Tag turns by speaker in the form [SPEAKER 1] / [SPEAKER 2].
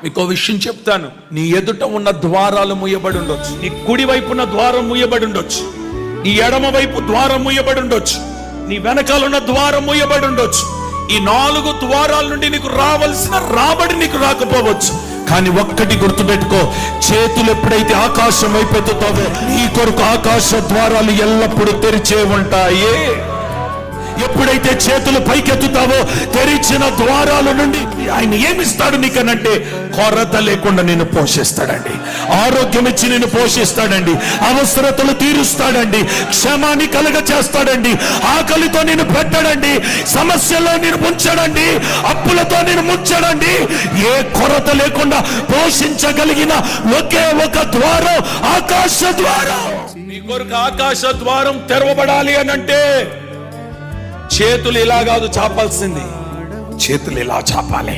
[SPEAKER 1] మీకు విషయం చెప్తాను, నీ ఎదుట ఉన్న ద్వారాలు మూయబడి ఉండొచ్చు, నీ కుడి వైపు ఉన్న ద్వారం మూయబడి ఉండొచ్చు, నీ ఎడమ వైపు ద్వారం మూయబడి ఉండొచ్చు, నీ వెనకాల ఉన్న ద్వారం మూయబడి ఉండొచ్చు. ఈ 4 ద్వారాల నుండి నీకు రావాల్సిన రాబడి నీకు రాకపోవచ్చు. కానీ ఒక్కటి గుర్తుపెట్టుకో, చేతులు ఎప్పుడైతే ఆకాశం వైపు ఎత్తుతావో నీ కొరకు ఆకాశ ద్వారాలు ఎల్లప్పుడూ తెరిచే ఉంటాయి. ఎప్పుడైతే చేతులు పైకెత్తుతావో తెరిచిన ద్వారాల నుండి ఆయన ఏమిస్తాడు నీకనంటే, కొరత లేకుండా నేను పోషిస్తాడండి, ఆరోగ్యం ఇచ్చి నేను పోషిస్తాడండి, అవసరతలు తీరుస్తాడండి, క్షమాన్ని కలుగ చేస్తాడండి, ఆకలితో నేను పెట్టడండి, సమస్యల్లో నేను ముంచడండి, అప్పులతో నేను ముంచడండి. ఏ కొరత లేకుండా పోషించగలిగిన ఒకే ఒక ద్వారం ఆకాశ ద్వారం. నీ కొరకు ఆకాశ ద్వారం తెరవబడాలి అనంటే చేతులు ఇలా కాదు చాపాల్సింది, చేతులు ఇలా చాపాలి.